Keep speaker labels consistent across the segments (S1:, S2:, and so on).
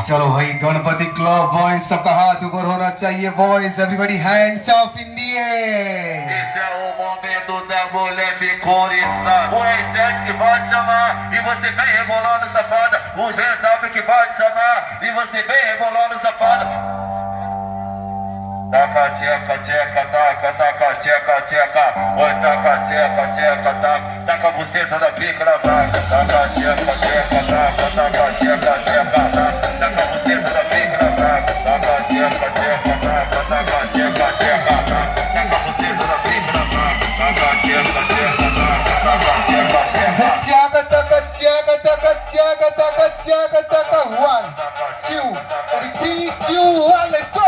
S1: चलो भाई Ganpati club boys सबका हाथ ऊपर होना चाहिए boys everybody hands up in the air
S2: Esse é o momento da mulher me couriçar. O R7 que vai te chamar e você vem rebolando safada. O GW que vai te chamar e você vem rebolando safada. Taca tcheca, tcheca, taca, taca, tcheca, tcheca. Oi, taca tcheca, tcheca, taca. Taca a buceta da pica na vaca. Taca tcheca, tcheca, taca, taca, tcheca, tcheca, taca. Taca a buceta da pica na vaca. Taca tcheca, tcheca, taca, taca, tcheca, tcheca, taca. Taca a buceta da pica na vaca. Taca tcheca, tcheca, taca, taca, tcheca, tcheca.
S1: tchaga taka tchaga taka tchaga taka tchaga taka 1 2 3 2 1 let's go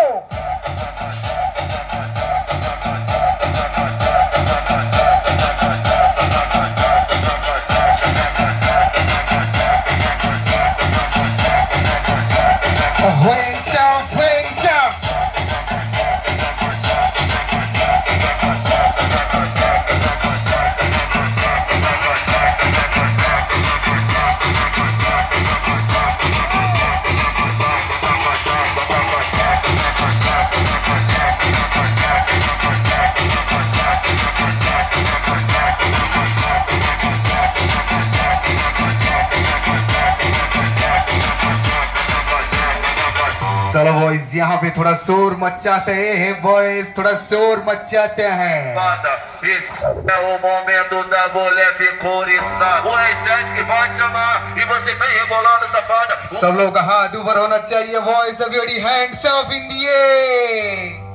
S1: Hands up, hands up. चलो boys यहाँ पे थोड़ा शोर मचाते हैं boys थोड़ा शोर मचाते हैं
S2: Esse é o momento da mulher me couriçar. O R7 que vai te chamar e você vem rebolando safada.
S1: सब लोग का हाथ ऊपर होना चाहिए boys everybody hands up in the air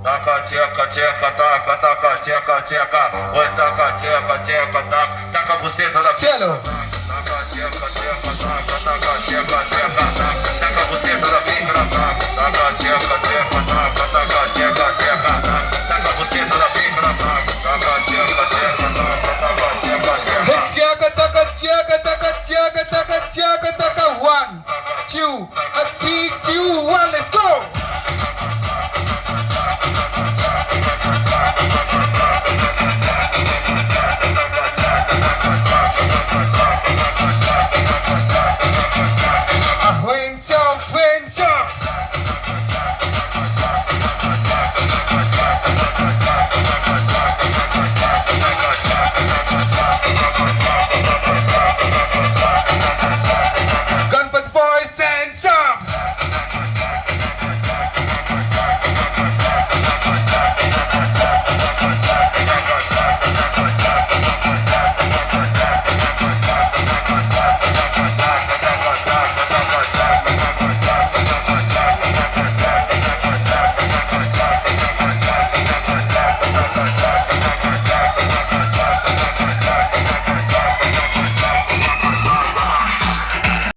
S2: Taca tcheca, tcheca, taca, taca, tcheca, tcheca. Oi, taca tcheca, tcheca, taca. Taca a buceta da
S1: चलो
S2: Taca tcheca, tcheca, taca, taca, tcheca, tcheca, taca. Taca a buceta da pica na vaca. Taca tcheca, tcheca, taca, taca, tcheca, tcheca, taca. Taca a buceta da pica na vaca. Taca tcheca, tcheca, taca, taca, tcheca, tcheca.
S1: tchaga taka tchaga taka tchaga taka tchaga taka 1 2 3 2 1 let's go